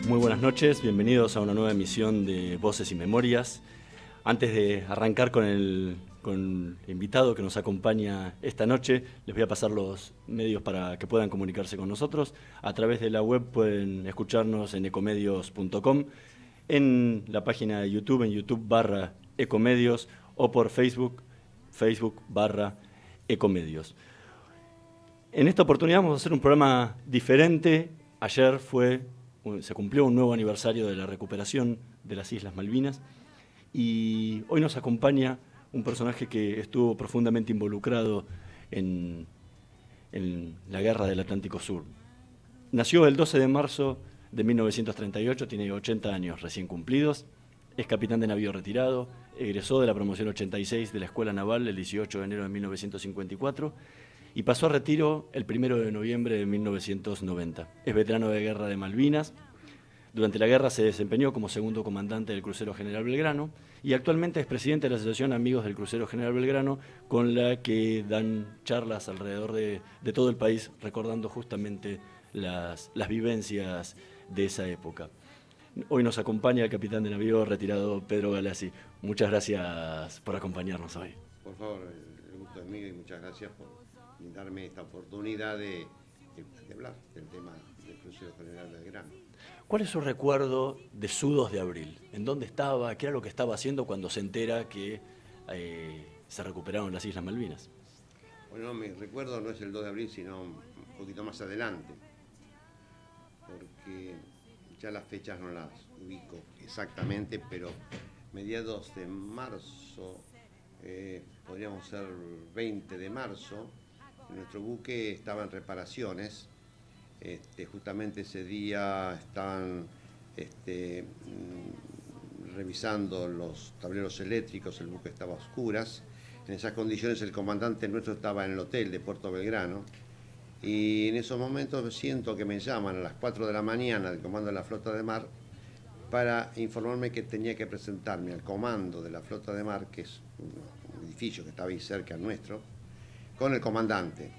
Muy buenas noches, bienvenidos a una nueva emisión de Voces y Memorias. Antes de arrancar con el invitado que nos acompaña esta noche, les voy a pasar los medios para que puedan comunicarse con nosotros. A través de la web pueden escucharnos en ecomedios.com, en la página de YouTube, en YouTube/Ecomedios, o por Facebook/Ecomedios. En esta oportunidad vamos a hacer un programa diferente. Ayer se cumplió un nuevo aniversario de la recuperación de las Islas Malvinas y hoy nos acompaña un personaje que estuvo profundamente involucrado en la Guerra del Atlántico Sur. Nació el 12 de marzo de 1938, tiene 80 años recién cumplidos, es capitán de navío retirado, egresó de la promoción 86 de la Escuela Naval el 18 de enero de 1954 y pasó a retiro el 1 de noviembre de 1990. Es veterano de guerra de Malvinas. Durante la guerra se desempeñó como segundo comandante del crucero General Belgrano y actualmente es presidente de la Asociación Amigos del Crucero General Belgrano, con la que dan charlas alrededor de todo el país, recordando justamente las vivencias de esa época. Hoy nos acompaña el capitán de navío retirado Pedro Galassi. Muchas gracias por acompañarnos hoy. Por favor, el gusto es mío y muchas gracias por darme esta oportunidad de hablar del tema del Crucero General Belgrano. ¿Cuál es su recuerdo de su 2 de abril? ¿En dónde estaba? ¿Qué era lo que estaba haciendo cuando se entera que se recuperaron las Islas Malvinas? Bueno, mi recuerdo no es el 2 de abril, sino un poquito más adelante, porque ya las fechas no las ubico exactamente, pero mediados de marzo, podríamos ser 20 de marzo, nuestro buque estaba en reparaciones. Justamente ese día estaban revisando los tableros eléctricos, el buque estaba a oscuras. En esas condiciones el comandante nuestro estaba en el hotel de Puerto Belgrano y en esos momentos siento que me llaman a las 4 de la mañana del comando de la flota de mar para informarme que tenía que presentarme al comando de la flota de mar, que es un edificio que estaba ahí cerca nuestro, con el comandante.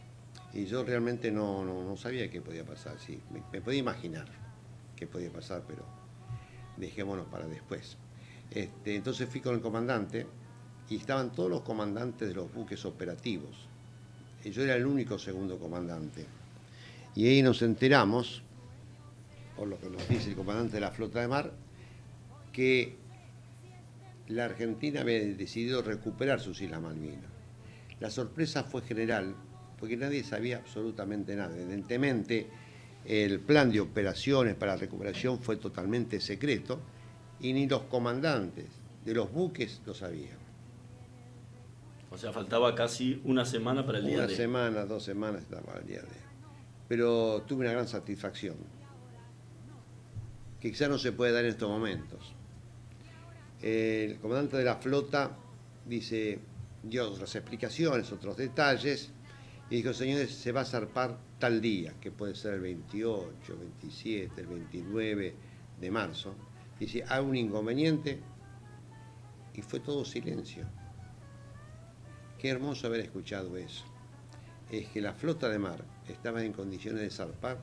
Y yo realmente no sabía qué podía pasar. Sí, me podía imaginar qué podía pasar, pero dejémonos para después. Entonces fui con el comandante y estaban todos los comandantes de los buques operativos. Y yo era el único segundo comandante. Y ahí nos enteramos, por lo que nos dice el comandante de la flota de mar, que la Argentina había decidido recuperar sus Islas Malvinas. La sorpresa fue general, porque nadie sabía absolutamente nada. Evidentemente, el plan de operaciones para la recuperación fue totalmente secreto y ni los comandantes de los buques lo sabían. O sea, faltaba casi una semana para el día de... Una semana, 2 semanas estaba el día de... Pero tuve una gran satisfacción, que quizá no se puede dar en estos momentos. El comandante de la flota dio otras explicaciones, otros detalles, y dijo: señores, se va a zarpar tal día, que puede ser el 28, 27, el 29 de marzo. Dice: hay un inconveniente, y fue todo silencio. Qué hermoso haber escuchado eso. Es que la flota de mar estaba en condiciones de zarpar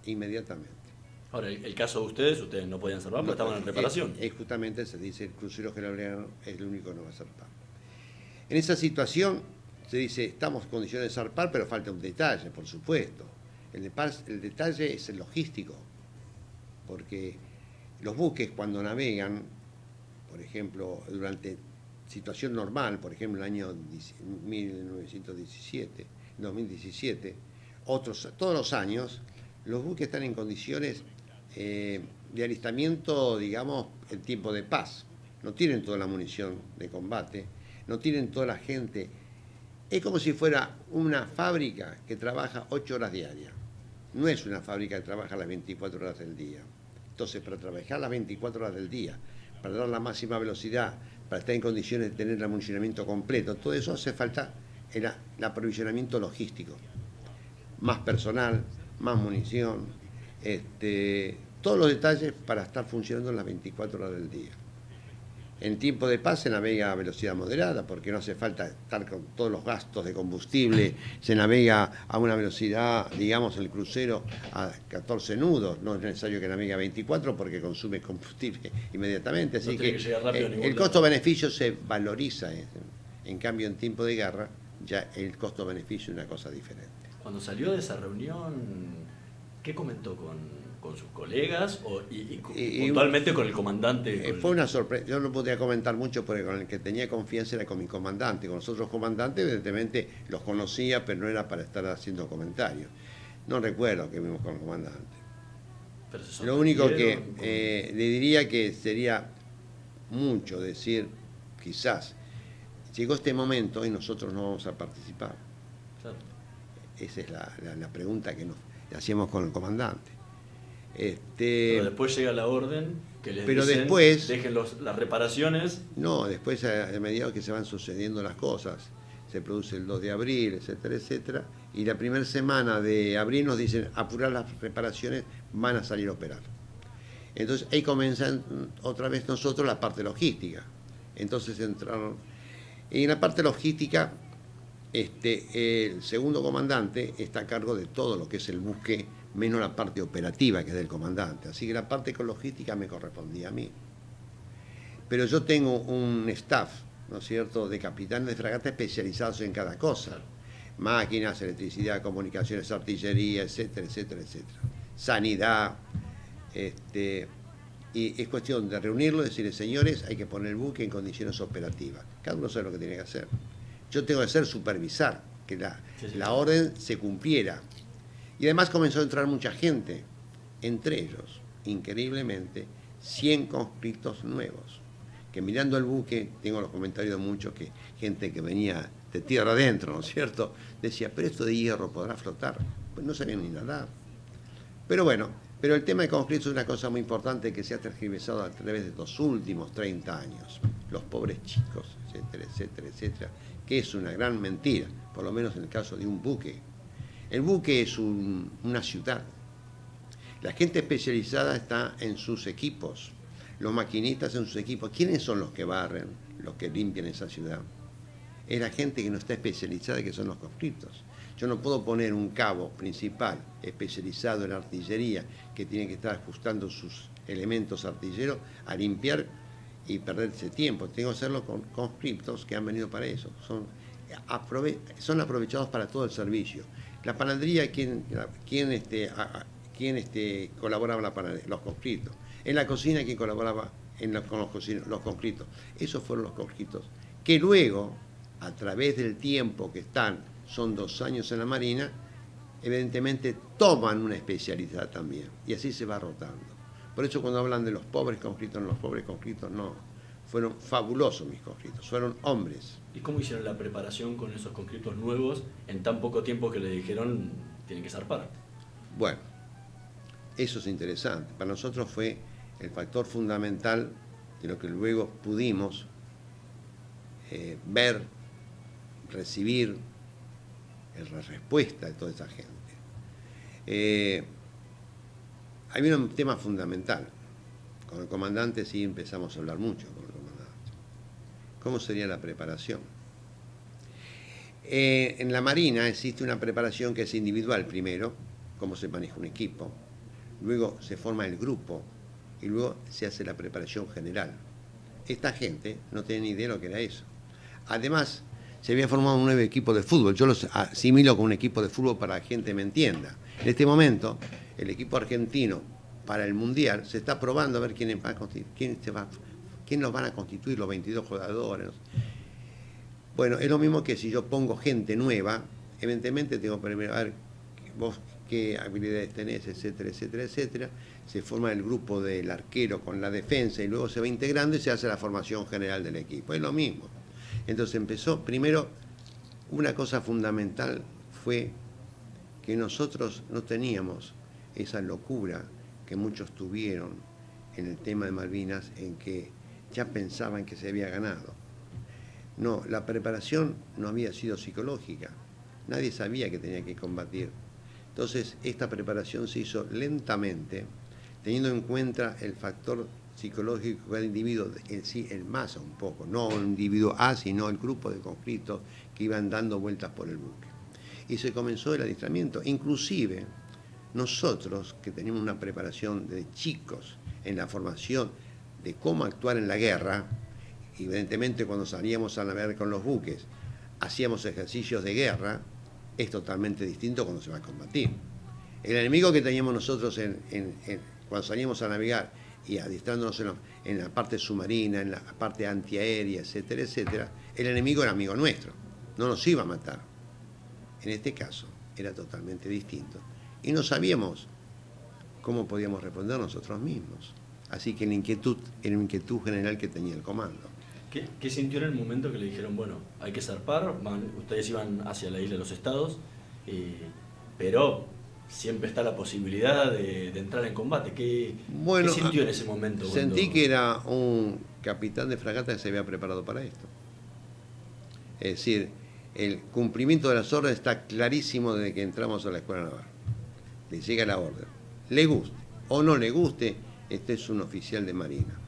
inmediatamente. Ahora, el caso de ustedes no podían zarpar porque estaban en reparación. Justamente se dice: el crucero General Belgrano es el único que no va a zarpar. En esa situación se dice: estamos en condiciones de zarpar, pero falta un detalle, por supuesto. El detalle es el logístico, porque los buques cuando navegan, por ejemplo, durante situación normal, por ejemplo, el año 1917, 2017, todos los años, los buques están en condiciones de alistamiento, digamos, en tiempo de paz. No tienen toda la munición de combate, no tienen toda la gente. Es como si fuera una fábrica que trabaja 8 horas diarias. No es una fábrica que trabaja las 24 horas del día. Entonces, para trabajar las 24 horas del día, para dar la máxima velocidad, para estar en condiciones de tener el amunicionamiento completo, todo eso hace falta el aprovisionamiento logístico. Más personal, más munición, todos los detalles para estar funcionando en las 24 horas del día. En tiempo de paz se navega a velocidad moderada porque no hace falta estar con todos los gastos de combustible, se navega a una velocidad, digamos, el crucero a 14 nudos, no es necesario que navegue a 24 porque consume combustible inmediatamente, así que el costo-beneficio se valoriza. En cambio, en tiempo de guerra, ya el costo-beneficio es una cosa diferente. Cuando salió de esa reunión, ¿qué comentó con sus colegas y puntualmente con el comandante? Fue una sorpresa. Yo no podía comentar mucho porque con el que tenía confianza era con mi comandante. Con los otros comandantes, evidentemente, los conocía, pero no era para estar haciendo comentarios. No recuerdo que vimos con el comandante. Lo único que le diría que sería mucho decir, quizás, llegó este momento y nosotros no vamos a participar. Claro. Esa es la pregunta que nos hacíamos con el comandante. Pero después llega la orden que les pero dicen, después, dejen las reparaciones. No, después a medida que se van sucediendo las cosas, se produce el 2 de abril, etcétera, etcétera, y la primera semana de abril nos dicen apurar las reparaciones, van a salir a operar. Entonces ahí comienzan otra vez nosotros la parte logística. Entonces entraron. Y en la parte logística, el segundo comandante está a cargo de todo lo que es el buque, menos la parte operativa que es del comandante. Así que la parte logística me correspondía a mí. Pero yo tengo un staff, ¿no es cierto?, de capitanes de fragata especializados en cada cosa. Máquinas, electricidad, comunicaciones, artillería, etcétera, etcétera, etcétera. Sanidad. Y es cuestión de reunirlo y decirle, señores, hay que poner el buque en condiciones operativas. Cada uno sabe lo que tiene que hacer. Yo tengo que hacer supervisar que la orden se cumpliera. Y además comenzó a entrar mucha gente, entre ellos, increíblemente, 100 conscriptos nuevos, que mirando el buque, tengo los comentarios de muchos, que gente que venía de tierra adentro, ¿no es cierto?, decía, pero esto de hierro podrá flotar. Pues no sabían ni nadar. Pero bueno, pero el tema de conscriptos es una cosa muy importante que se ha tergiversado a través de los últimos 30 años. Los pobres chicos, etcétera, etcétera, etcétera, que es una gran mentira, por lo menos en el caso de un buque. El buque es una ciudad. La gente especializada está en sus equipos, los maquinistas en sus equipos. ¿Quiénes son los que barren, los que limpian esa ciudad? Es la gente que no está especializada, que son los conscriptos. Yo no puedo poner un cabo principal especializado en artillería que tiene que estar ajustando sus elementos artilleros a limpiar y perderse tiempo. Tengo que hacerlo con conscriptos que han venido para eso. Son aprovechados para todo el servicio. La panadería, ¿quién colaboraba en la panadería? Los conscriptos. En la cocina, ¿quién colaboraba con los conscriptos? Esos fueron los conscriptos, que luego, a través del tiempo que son 2 años en la Marina, evidentemente toman una especialidad también, y así se va rotando. Por eso cuando hablan de los pobres conscriptos, no. Fueron fabulosos mis conscriptos, fueron hombres. ¿Y cómo hicieron la preparación con esos conscriptos nuevos en tan poco tiempo que le dijeron tienen que zarpar? Bueno, eso es interesante. Para nosotros fue el factor fundamental de lo que luego pudimos ver, recibir, la respuesta de toda esa gente. Había un tema fundamental. Con el comandante sí empezamos a hablar mucho con el comandante. ¿Cómo sería la preparación? En la Marina existe una preparación que es individual primero, cómo se maneja un equipo, luego se forma el grupo y luego se hace la preparación general. Esta gente no tenía ni idea de lo que era eso. Además, se había formado un nuevo equipo de fútbol. Yo los asimilo con un equipo de fútbol para que la gente me entienda. En este momento, el equipo argentino para el Mundial se está probando a ver quién los van a constituir, los 22 jugadores. Bueno, es lo mismo que si yo pongo gente nueva, evidentemente tengo que primero ver vos qué habilidades tenés, etcétera, etcétera, etcétera. Se forma el grupo del arquero con la defensa y luego se va integrando y se hace la formación general del equipo. Es lo mismo. Entonces empezó, primero, una cosa fundamental fue que nosotros no teníamos esa locura que muchos tuvieron en el tema de Malvinas, en que ya pensaban que se había ganado. No, la preparación no había sido psicológica. Nadie sabía que tenía que combatir. Entonces, esta preparación se hizo lentamente, teniendo en cuenta el factor psicológico del individuo en sí, en masa un poco, no el individuo A, sino el grupo de conscriptos que iban dando vueltas por el buque. Y se comenzó el adiestramiento, inclusive nosotros que teníamos una preparación de chicos en la formación de cómo actuar en la guerra, evidentemente cuando salíamos a navegar con los buques, hacíamos ejercicios de guerra, es totalmente distinto cuando se va a combatir. El enemigo que teníamos nosotros cuando salíamos a navegar y adiestrándonos en la parte submarina, en la parte antiaérea, etcétera, etcétera, el enemigo era amigo nuestro, no nos iba a matar. En este caso era totalmente distinto. Y no sabíamos cómo podíamos responder nosotros mismos. Así que era una inquietud general que tenía el comando. ¿Qué sintió en el momento que le dijeron, bueno, hay que zarpar, ustedes iban hacia la isla de los Estados, pero siempre está la posibilidad de entrar en combate? ¿Qué sintió en ese momento? Sentí que era un capitán de fragata que se había preparado para esto. Es decir, el cumplimiento de las órdenes está clarísimo desde que entramos a la escuela naval. Le llega la orden. Le guste o no le guste, este es un oficial de marina.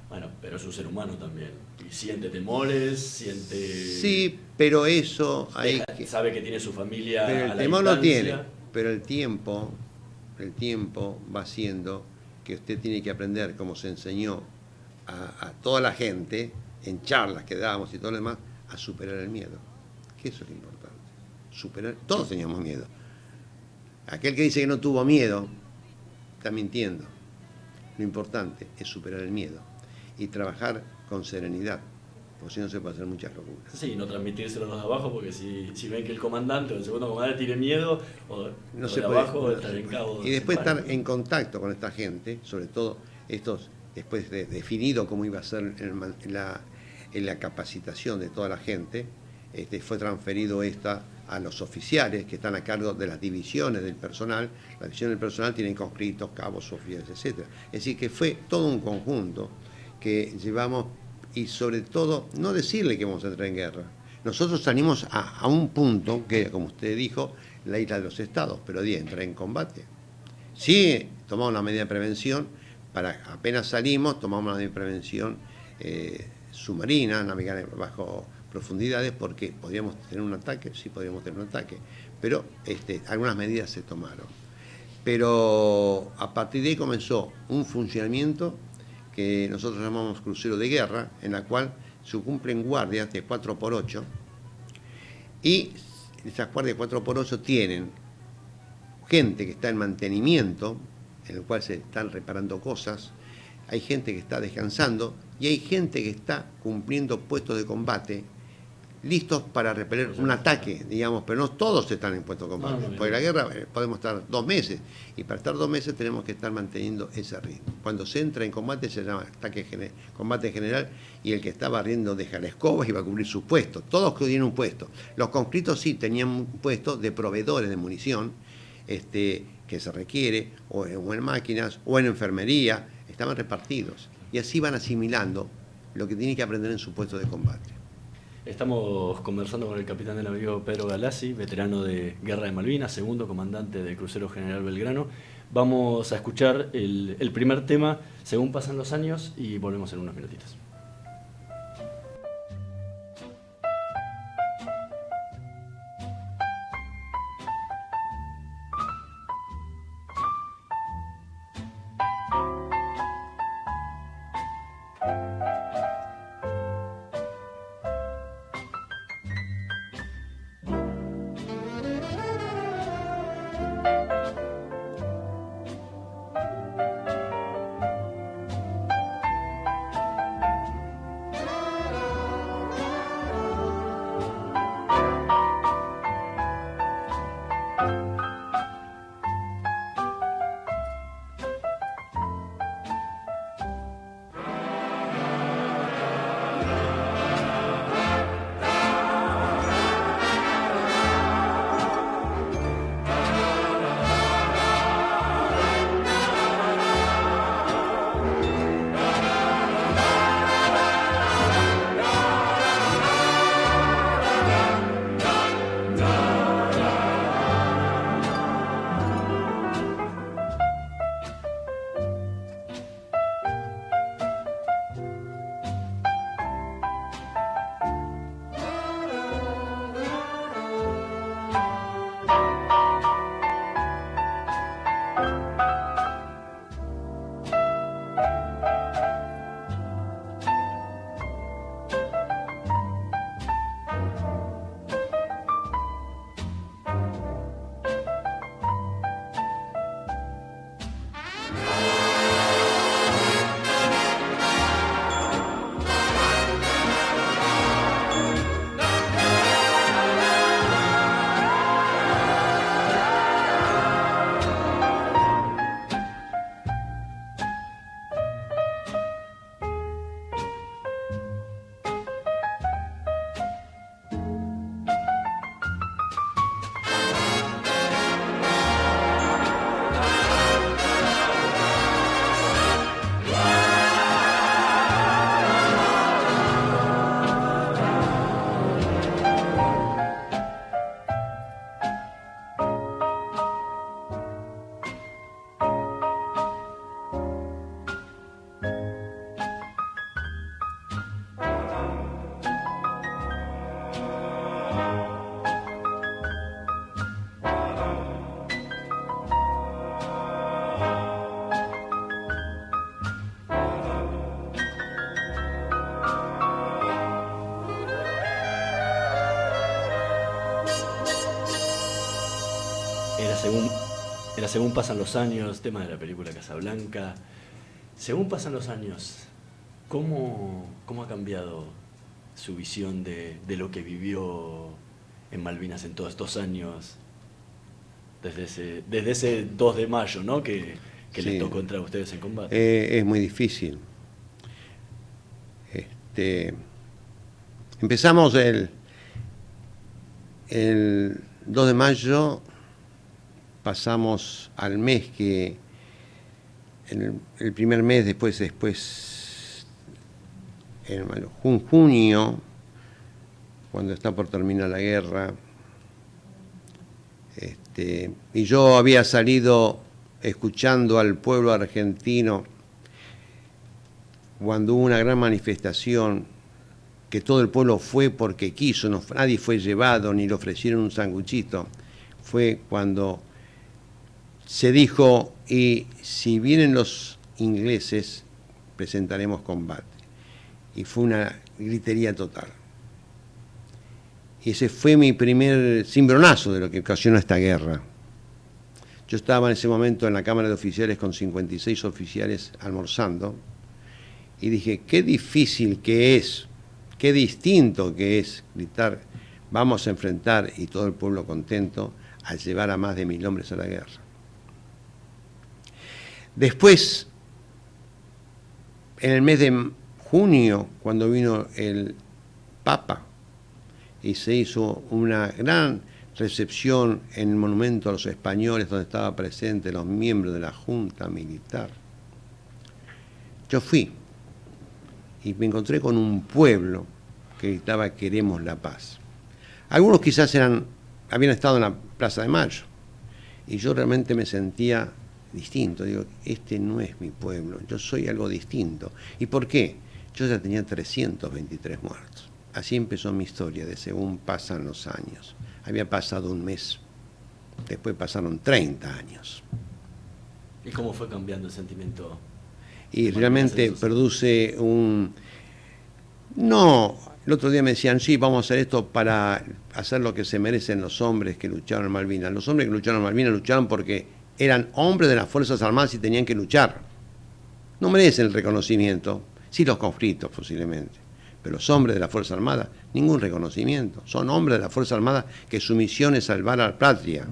Bueno, pero es un ser humano también. Y siente temores, Sí, pero eso... sabe que tiene su familia. Pero el temor no tiene. Pero el tiempo va haciendo que usted tiene que aprender, como se enseñó a toda la gente, en charlas que dábamos y todo lo demás, a superar el miedo. Que eso es lo importante. Todos teníamos miedo. Aquel que dice que no tuvo miedo, está mintiendo. Lo importante es superar el miedo y trabajar con serenidad, porque si no se puede hacer muchas locuras. Sí, no transmitírselo a los de abajo, porque si ven que el comandante o el segundo comandante tiene miedo, o no los se de puede, abajo están en cabo. Y después estar en contacto con esta gente, sobre todo después de definido cómo iba a ser en la capacitación de toda la gente, fue transferido a los oficiales que están a cargo de las divisiones del personal. Las divisiones del personal tienen conscriptos, cabos, oficiales, etc. Es decir, que fue todo un conjunto que llevamos, y sobre todo, no decirle que vamos a entrar en guerra. Nosotros salimos a un punto que, como usted dijo, la isla de los Estados, pero de entrar en combate. Sí, tomamos una medida de prevención, apenas salimos, tomamos una medida de prevención submarina, navegar bajo profundidades, porque podríamos tener un ataque, sí podríamos tener un ataque, pero algunas medidas se tomaron. Pero a partir de ahí comenzó un funcionamiento que nosotros llamamos crucero de guerra, en la cual se cumplen guardias de 4x8, y esas guardias de 4x8 tienen gente que está en mantenimiento, en el cual se están reparando cosas, hay gente que está descansando y hay gente que está cumpliendo puestos de combate listos para repeler un ataque, digamos, pero no todos están en puestos de combate. Porque la guerra podemos estar 2 meses, y para estar 2 meses tenemos que estar manteniendo ese ritmo. Cuando se entra en combate se llama combate general, y el que está barriendo deja la escoba y va a cubrir sus puestos. Todos tienen un puesto. Los conscriptos sí tenían un puesto de proveedores de munición, que se requiere, o en máquinas, o en enfermería, estaban repartidos. Y así van asimilando lo que tienen que aprender en su puesto de combate. Estamos conversando con el capitán de navío Pedro Galassi, veterano de Guerra de Malvinas, segundo comandante del crucero General Belgrano. Vamos a escuchar el primer tema, Según pasan los años, y volvemos en unos minutitos. Era según pasan los años, tema de la película Casablanca. Según pasan los años, ¿cómo ha cambiado su visión de lo que vivió en Malvinas en todos estos años? Desde ese 2 de mayo, ¿no? Que Sí. les tocó entrar a ustedes en combate. Es muy difícil. Empezamos el 2 de mayo, pasamos al mes que, el primer mes después en junio, cuando está por terminar la guerra, y yo había salido escuchando al pueblo argentino cuando hubo una gran manifestación, que todo el pueblo fue porque quiso, nadie fue llevado ni le ofrecieron un sanguchito. Fue cuando se dijo, y si vienen los ingleses, presentaremos combate. Y fue una gritería total. Y ese fue mi primer cimbronazo de lo que ocasionó esta guerra. Yo estaba en ese momento en la Cámara de Oficiales con 56 oficiales almorzando, y dije, qué difícil que es, qué distinto que es gritar, vamos a enfrentar, y todo el pueblo contento, a llevar a más de 1000 hombres a la guerra. Después, en el mes de junio, cuando vino el Papa, y se hizo una gran recepción en el Monumento a los Españoles, donde estaban presentes los miembros de la Junta Militar, yo fui y me encontré con un pueblo que gritaba queremos la paz. Algunos quizás habían estado en la Plaza de Mayo, y yo realmente me sentía distinto. Digo, este no es mi pueblo, yo soy algo distinto. ¿Y por qué? Yo ya tenía 323 muertos. Así empezó mi historia de según pasan los años. Había pasado un mes, después pasaron 30 años. ¿Y cómo fue cambiando el sentimiento? Y realmente produce un... No, el otro día me decían, sí, vamos a hacer esto para hacer lo que se merecen los hombres que lucharon en Malvinas. Los hombres que lucharon en Malvinas lucharon porque eran hombres de las Fuerzas Armadas y tenían que luchar. No merecen el reconocimiento, sí los conflictos posiblemente, pero los hombres de las Fuerzas Armadas, ningún reconocimiento. Son hombres de las Fuerzas Armadas que su misión es salvar a la patria.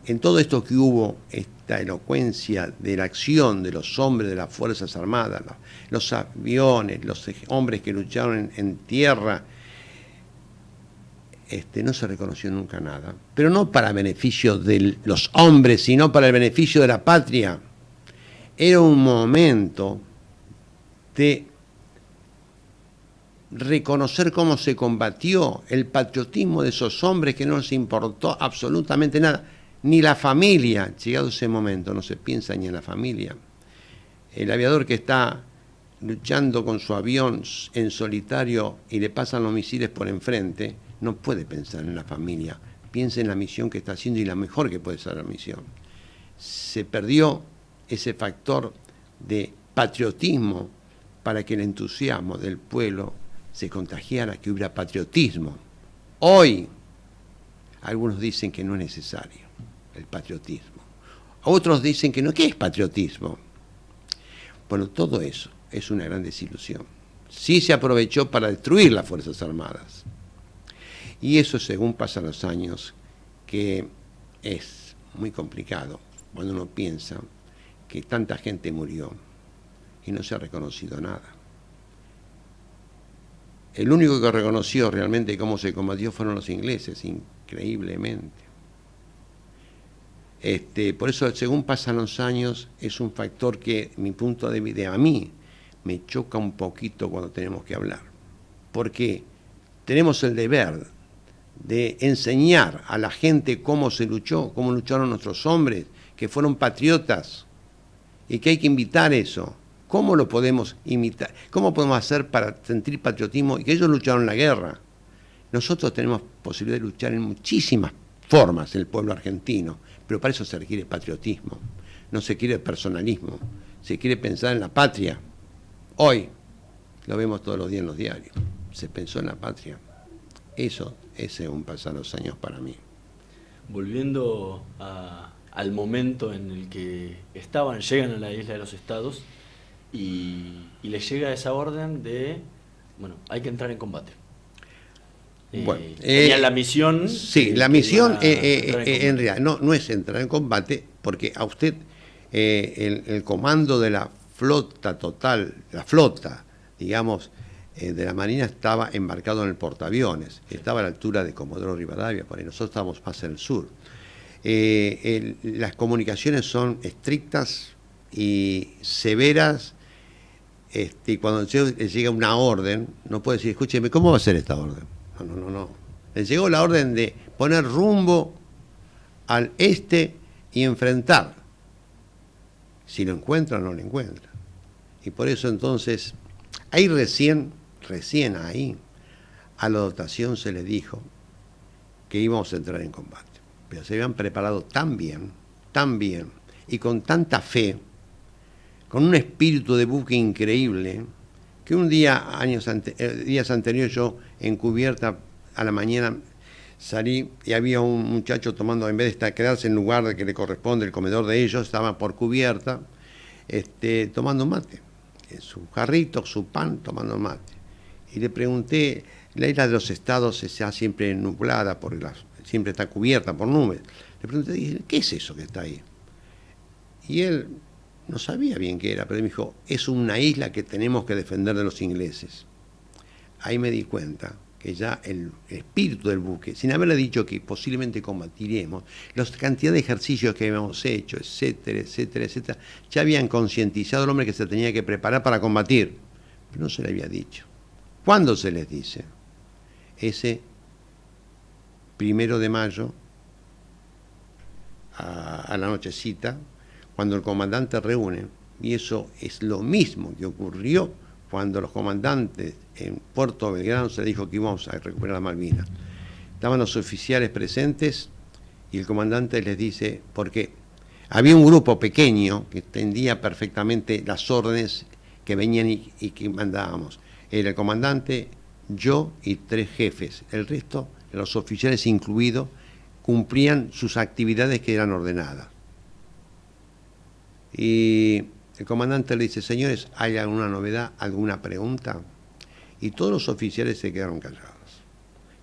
En todo esto que hubo, esta elocuencia de la acción de los hombres de las Fuerzas Armadas, los aviones, los hombres que lucharon en tierra, no se reconoció nunca nada. Pero no para beneficio de los hombres, sino para el beneficio de la patria. Era un momento de reconocer cómo se combatió el patriotismo de esos hombres que no les importó absolutamente nada. Ni la familia, llegado ese momento, no se piensa ni en la familia. El aviador que está luchando con su avión en solitario y le pasan los misiles por enfrente, no puede pensar en la familia, piensa en la misión que está haciendo y la mejor que puede ser la misión. Se perdió ese factor de patriotismo para que el entusiasmo del pueblo se contagiara, que hubiera patriotismo. Hoy, algunos dicen que no es necesario el patriotismo. Otros dicen que no. ¿Qué es patriotismo? Bueno, todo eso es una gran desilusión. Sí se aprovechó para destruir las Fuerzas Armadas. Y eso, según pasan los años, que es muy complicado cuando uno piensa que tanta gente murió y no se ha reconocido nada. El único que reconoció realmente cómo se combatió fueron los ingleses, increíblemente. Por eso, según pasan los años, es un factor que, mi punto de vista, a mí me choca un poquito cuando tenemos que hablar. Porque tenemos el deber de enseñar a la gente cómo se luchó, cómo lucharon nuestros hombres, que fueron patriotas, y que hay que invitar eso. ¿Cómo lo podemos imitar? ¿Cómo podemos hacer para sentir patriotismo? Y que ellos lucharon en la guerra. Nosotros tenemos posibilidad de luchar en muchísimas formas, el pueblo argentino, pero para eso se requiere patriotismo, no se quiere personalismo, se quiere pensar en la patria. Hoy lo vemos todos los días en los diarios, se pensó en la patria. Eso es según pasan los años para mí. Volviendo al momento en el que llegan a la isla de los Estados y les llega esa orden de, bueno, hay que entrar en combate. Bueno, tenían la misión. Sí, la misión en realidad no es entrar en combate, porque a usted el comando de la flota total, la flota, digamos, de la Marina estaba embarcado en el portaaviones, estaba a la altura de Comodoro Rivadavia, por ahí nosotros estábamos más en el sur. Las comunicaciones son estrictas y severas, y cuando llega una orden, no puede decir, escúcheme, ¿cómo va a ser esta orden? No. Les llegó la orden de poner rumbo al este y enfrentar. Si lo encuentran o no lo encuentran. Y por eso entonces, ahí recién ahí, a la dotación se les dijo que íbamos a entrar en combate. Pero se habían preparado tan bien, y con tanta fe, con un espíritu de buque increíble, que un día, días anteriores, yo en cubierta a la mañana salí y había un muchacho tomando, en vez de quedarse en lugar de que le corresponde el comedor de ellos, estaba por cubierta tomando mate, su jarrito, su pan, tomando mate. Y le pregunté, la isla de los Estados está siempre nublada, siempre está cubierta por nubes. Le pregunté, ¿qué es eso que está ahí? Y él no sabía bien qué era, pero él me dijo, es una isla que tenemos que defender de los ingleses. Ahí me di cuenta que ya el espíritu del buque, sin haberle dicho que posiblemente combatiremos, la cantidad de ejercicios que habíamos hecho, etcétera, ya habían concientizado al hombre que se tenía que preparar para combatir, pero no se le había dicho. ¿Cuándo se les dice? Ese 1 de mayo, a la nochecita, cuando el comandante reúne, y eso es lo mismo que ocurrió cuando los comandantes en Puerto Belgrano se dijo que íbamos a recuperar las Malvinas. Estaban los oficiales presentes y el comandante les dice, porque había un grupo pequeño que entendía perfectamente las órdenes que venían y que mandábamos. Era el comandante, yo y 3 jefes. El resto, los oficiales incluidos, cumplían sus actividades que eran ordenadas. Y el comandante le dice, señores, ¿hay alguna novedad, alguna pregunta? Y todos los oficiales se quedaron callados.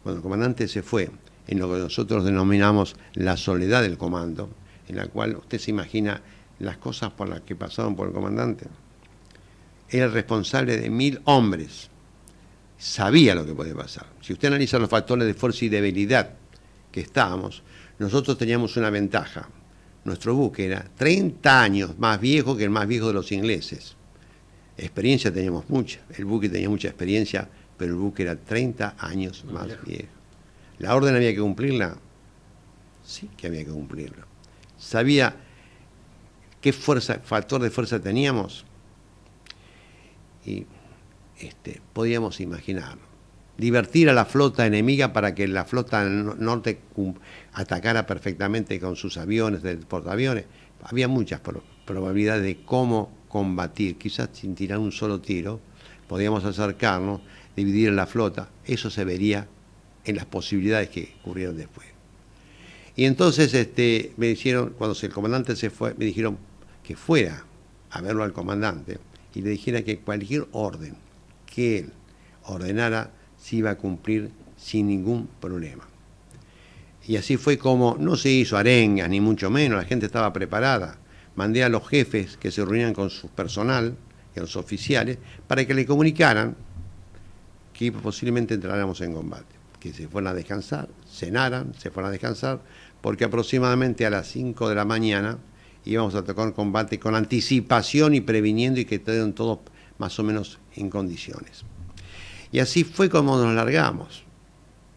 Cuando el comandante se fue, en lo que nosotros denominamos la soledad del comando, en la cual usted se imagina las cosas por las que pasaron por el comandante. Era el responsable de 1000 hombres. Sabía lo que podía pasar. Si usted analiza los factores de fuerza y debilidad que estábamos, nosotros teníamos una ventaja. Nuestro buque era 30 años más viejo que el más viejo de los ingleses. Experiencia teníamos mucha. El buque tenía mucha experiencia, pero el buque era 30 años más viejo. ¿La orden había que cumplirla? Sí que había que cumplirla. ¿Sabía qué factor de fuerza teníamos? Y podíamos imaginarlo. Divertir a la flota enemiga para que la flota norte atacara perfectamente con sus aviones, del portaaviones. Había muchas probabilidades de cómo combatir, quizás sin tirar un solo tiro, podíamos acercarnos, dividir la flota, eso se vería en las posibilidades que ocurrieron después. Y entonces me dijeron, cuando el comandante se fue, me dijeron que fuera a verlo al comandante y le dijera que cualquier orden que él ordenara se iba a cumplir sin ningún problema. Y así fue como no se hizo arengas, ni mucho menos, la gente estaba preparada. Mandé a los jefes que se reunían con su personal y a los oficiales para que le comunicaran que posiblemente entráramos en combate, que se fueran a descansar, cenaran, se fueran a descansar, porque aproximadamente a las 5 de la mañana íbamos a tocar combate con anticipación y previniendo y que estén todos más o menos en condiciones. Y así fue como nos largamos,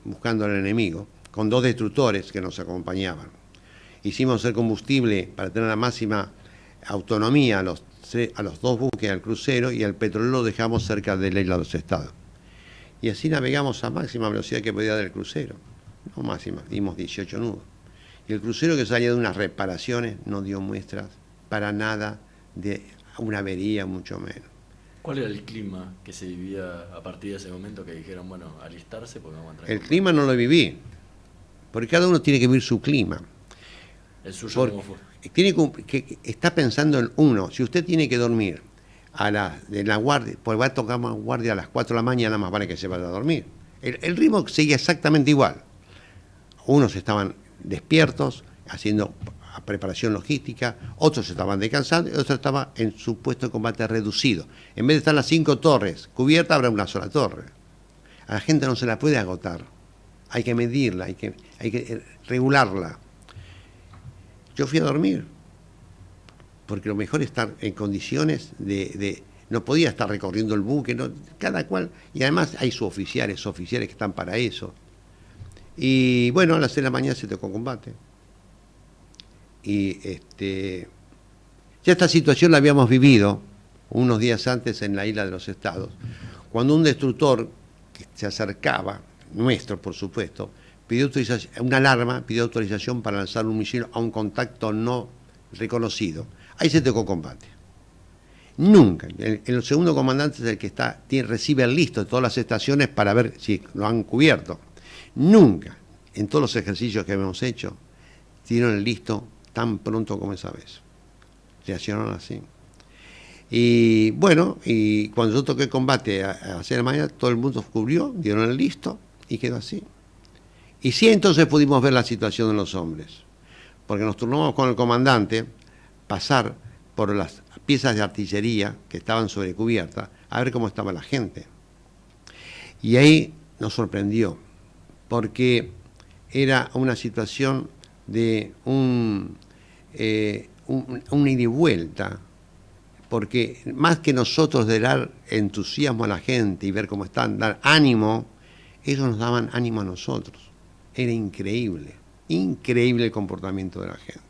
buscando al enemigo, con 2 destructores que nos acompañaban. Hicimos el combustible para tener la máxima autonomía a los 2 buques, al crucero, y al petrolero lo dejamos cerca de la isla de los Estados. Y así navegamos a máxima velocidad que podía dar el crucero. No máxima, dimos 18 nudos. Y el crucero, que salía de unas reparaciones, no dio muestras para nada de una avería, mucho menos. ¿Cuál era el clima que se vivía a partir de ese momento que dijeron, bueno, alistarse porque vamos a entrar? El clima no lo viví, porque cada uno tiene que vivir su clima. ¿El suyo cómo fue? Está pensando en uno. Si usted tiene que dormir de la guardia, pues va a tocar más guardia a las 4 de la mañana, más vale que se vaya a dormir. El ritmo seguía exactamente igual. Unos estaban despiertos, haciendo preparación logística, otros estaban descansando y otros estaban en su puesto de combate reducido. En vez de estar las 5 torres cubiertas, habrá una sola torre. A la gente no se la puede agotar. Hay que medirla, hay que regularla. Yo fui a dormir, porque lo mejor es estar en condiciones no podía estar recorriendo el buque, no, cada cual, y además hay suboficiales que están para eso. Y bueno, a las 6 de la mañana se tocó combate. Y ya esta situación la habíamos vivido unos días antes en la isla de los Estados, cuando un destructor que se acercaba, nuestro por supuesto, pidió una alarma, pidió autorización para lanzar un misil a un contacto no reconocido. Ahí se tocó combate. Nunca. El segundo comandante es el que recibe el listo de todas las estaciones para ver si lo han cubierto. Nunca, en todos los ejercicios que hemos hecho, dieron el listo tan pronto como esa vez. Reaccionaron así. Y bueno, y cuando yo toqué combate a las 6 de la mañana, todo el mundo cubrió, dieron el listo y quedó así. Y sí, entonces pudimos ver la situación de los hombres, porque nos turnamos con el comandante, pasar por las piezas de artillería que estaban sobre cubierta, a ver cómo estaba la gente. Y ahí nos sorprendió, porque era una situación de un ida y vuelta, porque más que nosotros de dar entusiasmo a la gente y ver cómo están, dar ánimo, ellos nos daban ánimo a nosotros. Era increíble el comportamiento de la gente.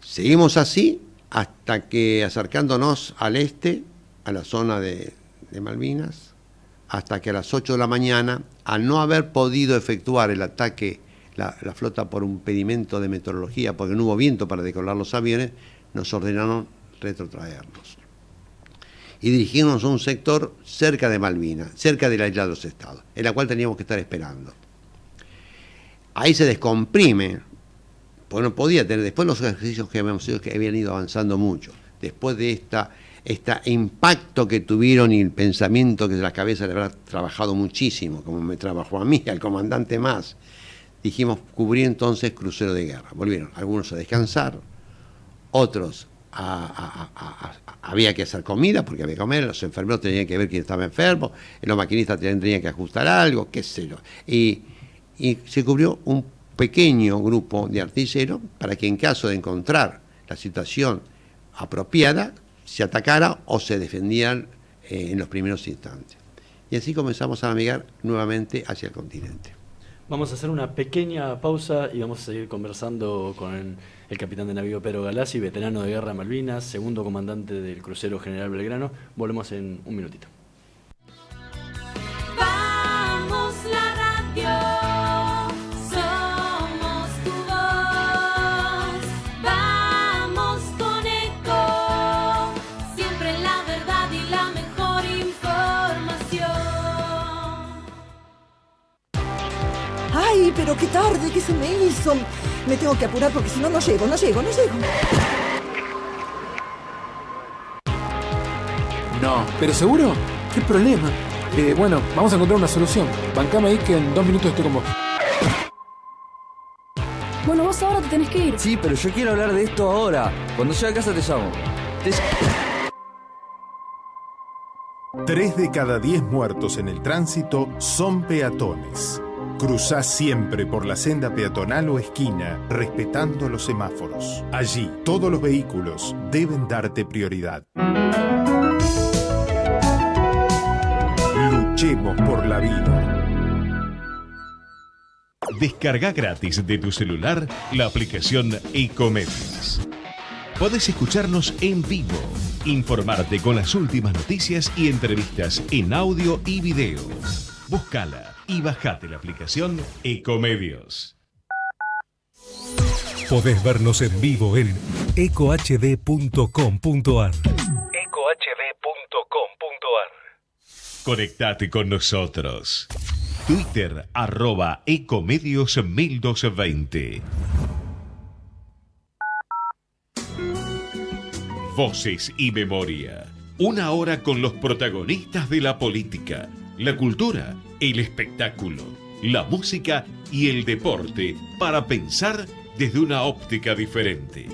Seguimos así hasta que, acercándonos al este, a la zona de Malvinas, hasta que a las 8 de la mañana, al no haber podido efectuar el ataque, la flota por un impedimento de meteorología, porque no hubo viento para decolar los aviones, nos ordenaron retrotraernos. Y dirigirnos a un sector cerca de Malvinas, cerca de la isla de los Estados, en la cual teníamos que estar esperando. Ahí se descomprime, porque no podía tener, después los ejercicios que habíamos hecho, que habían ido avanzando mucho, después de este impacto que tuvieron y el pensamiento que de la cabeza le habrá trabajado muchísimo, como me trabajó a mí, al comandante más, dijimos cubrir entonces crucero de guerra. Volvieron algunos a descansar, otros había que hacer comida, porque había que comer, los enfermeros tenían que ver quién estaba enfermo, los maquinistas tenían que ajustar algo, qué sé yo. Y se cubrió un pequeño grupo de artilleros para que en caso de encontrar la situación apropiada, se atacara o se defendieran en los primeros instantes. Y así comenzamos a navegar nuevamente hacia el continente. Vamos a hacer una pequeña pausa y vamos a seguir conversando con el capitán de navío Pedro Galassi, veterano de guerra Malvinas, segundo comandante del crucero General Belgrano. Volvemos en un minutito. Vamos la radio, somos tu voz, vamos con Eco. pero qué tarde, ¿qué se me hizo? Me tengo que apurar porque si no, no llego. No. ¿Pero seguro? ¿Qué problema? Bueno, vamos a encontrar una solución. Bancame ahí que en 2 minutos estoy con vos. Bueno, vos ahora te tenés que ir. Sí, pero yo quiero hablar de esto ahora. Cuando llegue a casa te llamo. 3 de cada 10 muertos en el tránsito son peatones. Cruzá siempre por la senda peatonal o esquina, respetando los semáforos. Allí, todos los vehículos deben darte prioridad. Luchemos por la vida. Descarga gratis de tu celular la aplicación Ecomedios. Podés escucharnos en vivo, informarte con las últimas noticias y entrevistas en audio y video. Búscala y bajate la aplicación Ecomedios. Podés vernos en vivo en ecohd.com.ar. Conectate con nosotros. Twitter @Ecomedios1220. Voces y memoria. 1 hora con los protagonistas de la política, la cultura, el espectáculo, la música y el deporte para pensar desde una óptica diferente.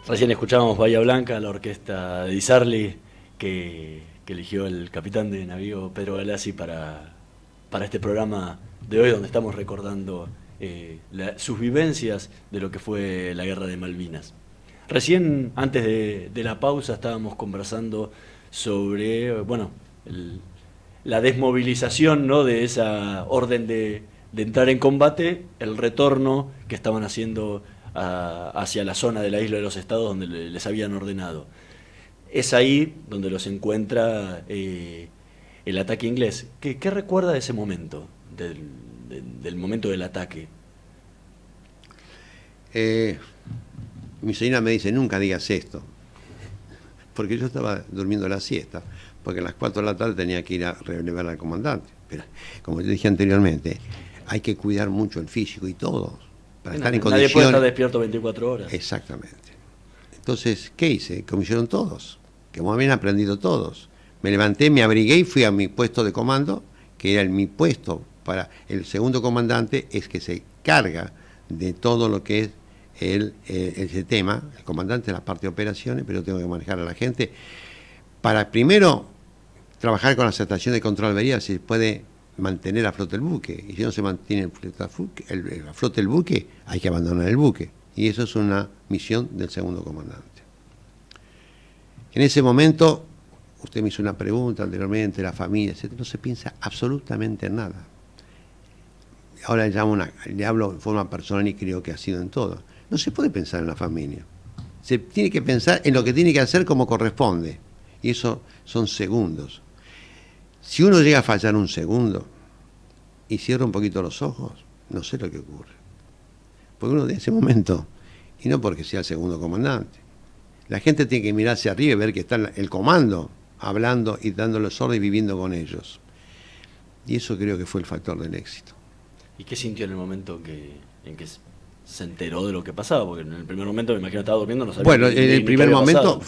Recién escuchábamos Bahía Blanca, la orquesta de Di Sarli, que eligió el capitán de navío Pedro Galassi para este programa de hoy, donde estamos recordando sus vivencias de lo que fue la Guerra de Malvinas. Recién, antes de la pausa, estábamos conversando sobre la desmovilización, ¿no?, de esa orden de de entrar en combate, el retorno que estaban haciendo hacia la zona de la isla de los Estados donde les habían ordenado. Es ahí donde los encuentra el ataque inglés. ¿Qué recuerda de ese momento, del momento del ataque? Mi señora me dice, nunca digas esto, porque yo estaba durmiendo la siesta, porque a las 4 de la tarde tenía que ir a relevar al comandante. Pero, como yo dije anteriormente, hay que cuidar mucho el físico y todo, para estar en condiciones. Nadie puede estar despierto 24 horas. Exactamente. Entonces, ¿qué hice? Como hicieron todos, como habían aprendido todos. Me levanté, me abrigué y fui a mi puesto de comando, que era mi puesto para el segundo comandante, es que se carga de todo lo que es ese tema. El comandante es la parte de operaciones, pero yo tengo que manejar a la gente para primero trabajar con las estaciones de control de avería, si se puede mantener a flote el buque, y si no se mantiene a flote el buque, hay que abandonar el buque, y eso es una misión del segundo comandante. En ese momento, usted me hizo una pregunta anteriormente, la familia, etc. No se piensa absolutamente en nada. Ahora le hablo en forma personal y creo que ha sido en todo. No se puede pensar en la familia. Se tiene que pensar en lo que tiene que hacer como corresponde. Y eso son segundos. Si uno llega a fallar un segundo y cierra un poquito los ojos, no sé lo que ocurre. Porque uno de ese momento, y no porque sea el segundo comandante, la gente tiene que mirar hacia arriba y ver que está el comando hablando y dándoles órdenes y viviendo con ellos. Y eso creo que fue el factor del éxito. ¿Y qué sintió en el momento en que se enteró de lo que pasaba? Porque en el primer momento, me imagino, estaba durmiendo, no sabía. Bueno, en el primer momento,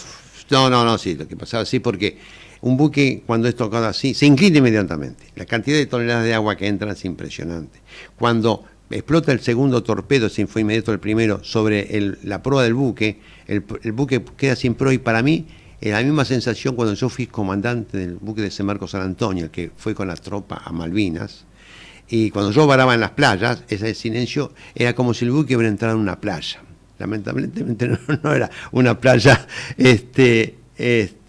sí, lo que pasaba así, porque un buque cuando es tocado así, se inclina inmediatamente. La cantidad de toneladas de agua que entran es impresionante. Cuando explota el segundo torpedo, si fue inmediato el primero, sobre la proa del buque, el buque queda sin proa, y para mí era la misma sensación cuando yo fui comandante del buque de San Marcos San Antonio, el que fue con la tropa a Malvinas. Y cuando yo varaba en las playas, ese silencio era como si el buque hubiera entrado en una playa. Lamentablemente no era una playa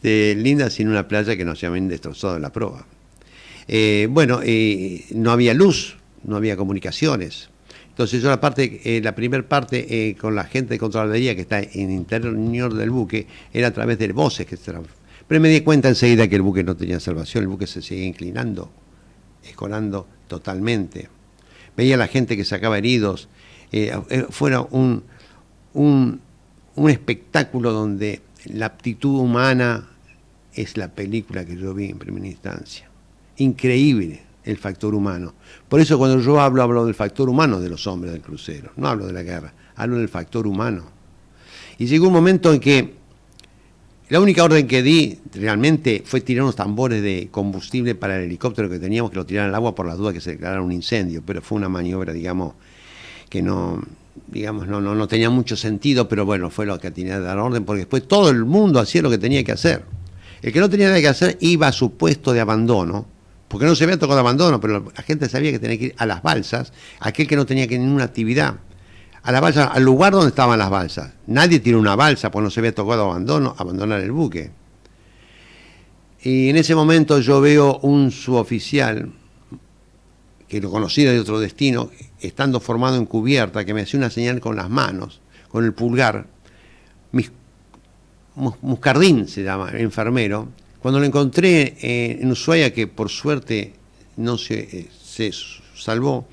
linda, sino una playa que nos habían destrozado en la proa. No había luz, no había comunicaciones. Entonces yo la primera parte con la gente de contraloría que está en el interior del buque era a través de voces que se... Pero me di cuenta enseguida que el buque no tenía salvación, el buque se seguía inclinando, escolando totalmente. Veía a la gente que sacaba heridos. Fuera un espectáculo donde la aptitud humana es la película que yo vi en primera instancia. Increíble el factor humano. Por eso cuando yo hablo del factor humano de los hombres del crucero. No hablo de la guerra, hablo del factor humano. Y llegó un momento en que la única orden que di realmente fue tirar unos tambores de combustible para el helicóptero que teníamos, que lo tiraran al agua por las dudas que se declarara un incendio, pero fue una maniobra, que no tenía mucho sentido, pero bueno, fue lo que tenía que dar orden, porque después todo el mundo hacía lo que tenía que hacer. El que no tenía nada que hacer iba a su puesto de abandono, porque no se había tocado abandono, pero la gente sabía que tenía que ir a las balsas, aquel que no tenía que ninguna actividad. A la balsa, al lugar donde estaban las balsas. Nadie tiene una balsa porque no se había tocado abandonar el buque. Y en ese momento yo veo un suboficial, que lo conocía de otro destino, estando formado en cubierta, que me hacía una señal con las manos, con el pulgar. Muscardín se llama, el enfermero. Cuando lo encontré en Ushuaia, que por suerte no se salvó,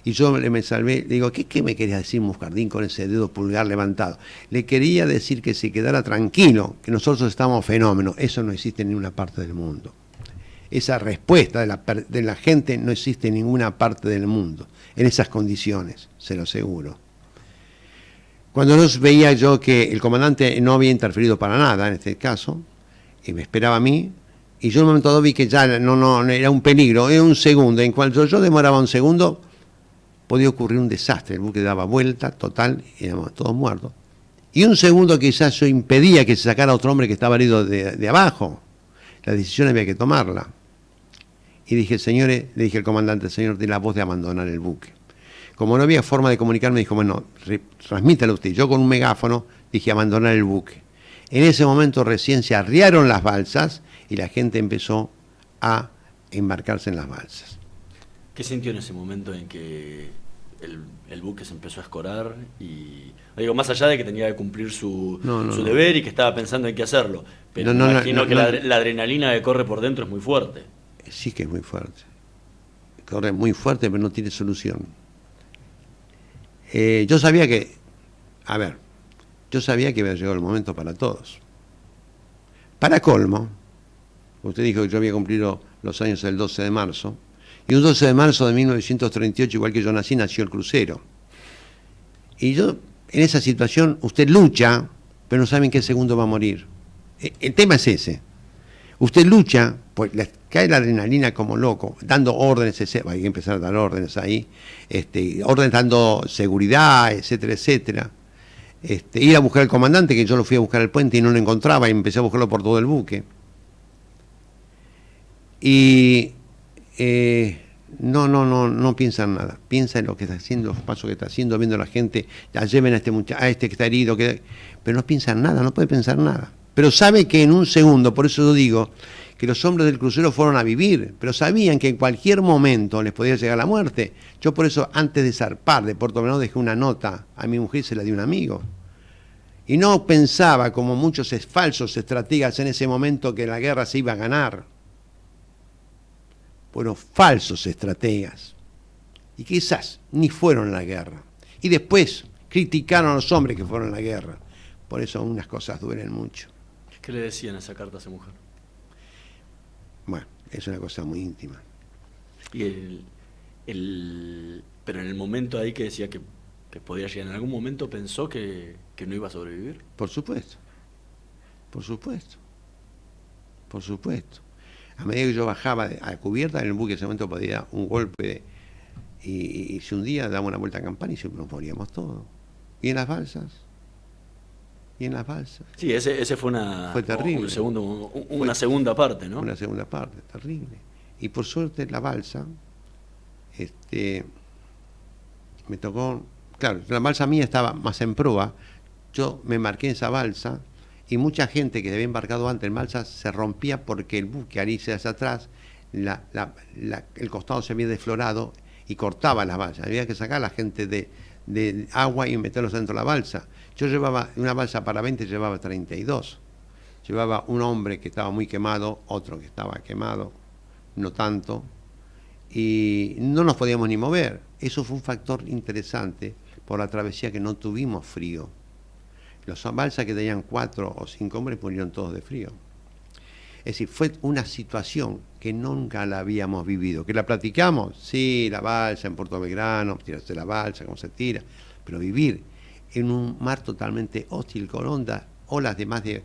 y yo me salvé, le digo, ¿qué me quería decir Muscardín con ese dedo pulgar levantado? Le quería decir que se quedara tranquilo, que nosotros estamos fenómenos. Eso no existe en ninguna parte del mundo. Esa respuesta de la gente no existe en ninguna parte del mundo, en esas condiciones, se lo aseguro. Cuando veía yo que el comandante no había interferido para nada en este caso, y me esperaba a mí, y yo en un momento dado vi que ya no era un peligro, era un segundo, en cuanto yo demoraba un segundo, podía ocurrir un desastre, el buque daba vuelta total, y éramos todos muertos. Y un segundo quizás yo impedía que se sacara otro hombre que estaba herido de abajo. La decisión había que tomarla. Y dije, señores, le dije al comandante, señor, de la voz de abandonar el buque. Como no había forma de comunicarme, dijo, bueno, transmítalo usted. Yo con un megáfono dije, abandonar el buque. En ese momento recién se arriaron las balsas y la gente empezó a embarcarse en las balsas. ¿Qué sintió en ese momento en que el buque se empezó a escorar? Y digo, más allá de que tenía que cumplir su deber y que estaba pensando en qué hacerlo, pero me imagino que la adrenalina que corre por dentro es muy fuerte. Sí que es muy fuerte. Corre muy fuerte, pero no tiene solución. Yo sabía que había llegado el momento para todos. Para colmo, usted dijo que yo había cumplido los años el 12 de marzo, y un 12 de marzo de 1938, igual que yo nací, nació el crucero. Y yo, en esa situación, usted lucha, pero no sabe en qué segundo va a morir. El tema es ese. Usted lucha, pues le cae la adrenalina como loco, dando órdenes, hay que empezar a dar órdenes ahí, órdenes dando seguridad, etcétera, etcétera. Ir a buscar al comandante, que yo lo fui a buscar al puente y no lo encontraba, y empecé a buscarlo por todo el buque. Y no piensa en nada, piensa en lo que está haciendo, los pasos que está haciendo, viendo a la gente, la lleven a este que está herido, pero no piensa en nada, no puede pensar nada. Pero sabe que en un segundo, por eso yo digo que los hombres del crucero fueron a vivir, pero sabían que en cualquier momento les podía llegar la muerte. Yo por eso, antes de zarpar de Puerto Belgrano, dejé una nota a mi mujer y se la di a un amigo. Y no pensaba, como muchos falsos estrategas en ese momento, que la guerra se iba a ganar. Fueron falsos estrategas. Y quizás ni fueron a la guerra. Y después criticaron a los hombres que fueron a la guerra. Por eso unas cosas duelen mucho. ¿Qué le decían esa carta a esa mujer? Bueno, es una cosa muy íntima. Y pero en el momento ahí que decía que podía llegar, ¿en algún momento pensó que no iba a sobrevivir? Por supuesto. Por supuesto. Por supuesto. A medida que yo bajaba a cubierta, en el buque en ese momento podía dar un golpe y si un día daba una vuelta a campana y siempre nos moríamos todos. ¿Y en las balsas? Sí, ese fue terrible. Una segunda parte, ¿no? Una segunda parte, terrible. Y por suerte la balsa, me tocó, claro, la balsa mía estaba más en proa, yo me marqué en esa balsa y mucha gente que se había embarcado antes en balsa se rompía porque el buque al irse hacia atrás, el costado se había desflorado y cortaba la balsa. Había que sacar a la gente de agua y meterlos dentro de la balsa. Yo llevaba una balsa para 20, llevaba 32. Llevaba un hombre que estaba muy quemado, otro que estaba quemado, no tanto, y no nos podíamos ni mover. Eso fue un factor interesante por la travesía, que no tuvimos frío. Los balsas que tenían 4 o 5 hombres murieron todos de frío. Es decir, fue una situación que nunca la habíamos vivido. ¿Que la platicamos? Sí, la balsa en Puerto Belgrano, tirarse la balsa, cómo se tira, pero vivir en un mar totalmente hostil, con olas de más de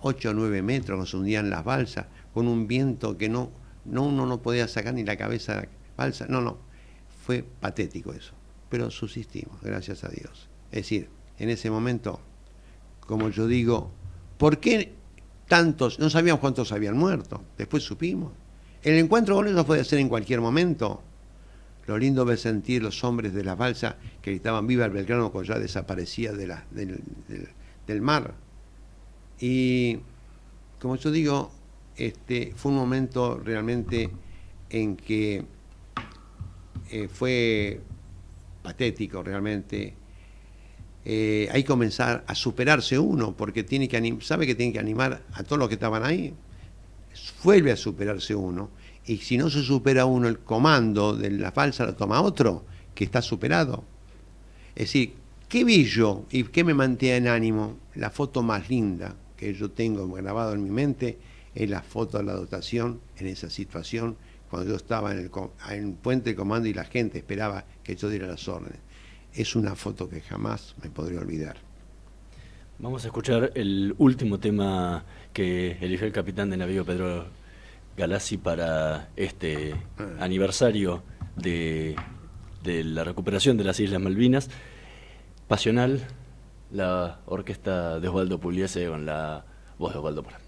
8 o 9 metros que se hundían las balsas, con un viento que uno no podía sacar ni la cabeza de la balsa. No, fue patético eso, pero subsistimos, gracias a Dios. Es decir, en ese momento, como yo digo, ¿por qué tantos? No sabíamos cuántos habían muerto, después supimos. El encuentro con ellos puede ser en cualquier momento. Lo lindo es sentir los hombres de la balsa que gritaban viva el Belgrano cuando ya desaparecía del mar. Y como yo digo, fue un momento realmente en que fue patético realmente. Hay que comenzar a superarse uno, porque sabe que tiene que animar a todos los que estaban ahí. Vuelve a superarse uno. Y si no se supera uno, el comando de la balsa lo toma otro que está superado. Es decir, ¿qué vi yo y qué me mantiene en ánimo? La foto más linda que yo tengo grabado en mi mente es la foto de la dotación en esa situación, cuando yo estaba en el puente de comando y la gente esperaba que yo diera las órdenes. Es una foto que jamás me podré olvidar. Vamos a escuchar el último tema que eligió el capitán de navío Pedro Galassi para este aniversario de la recuperación de las Islas Malvinas. Pasional, la orquesta de Osvaldo Pugliese con la voz de Osvaldo Morán.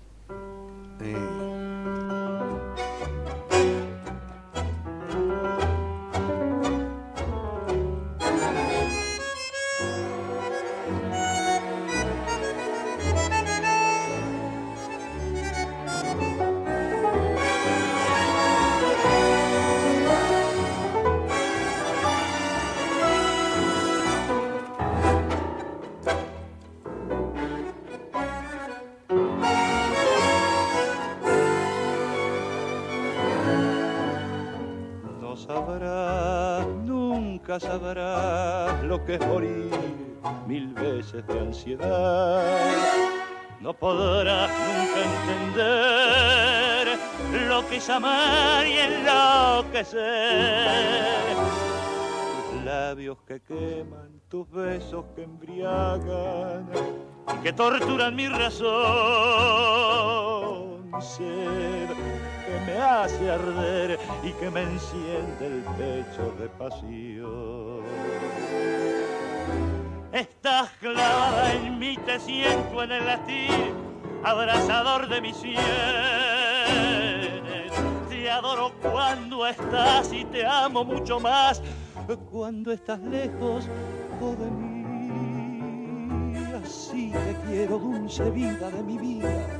nunca sabrás lo que es morir 1000 veces de ansiedad. No podrás nunca entender lo que es amar y enloquecer. Tus labios que queman, tus besos que embriagan y que torturan mi razón. Sed que me hace arder y que me enciende el pecho de pasión. Estás clavada en mí, te siento en el latir abrazador de mis sienes. Te adoro cuando estás y te amo mucho más cuando estás lejos de mí. Así te quiero, dulce vida de mi vida.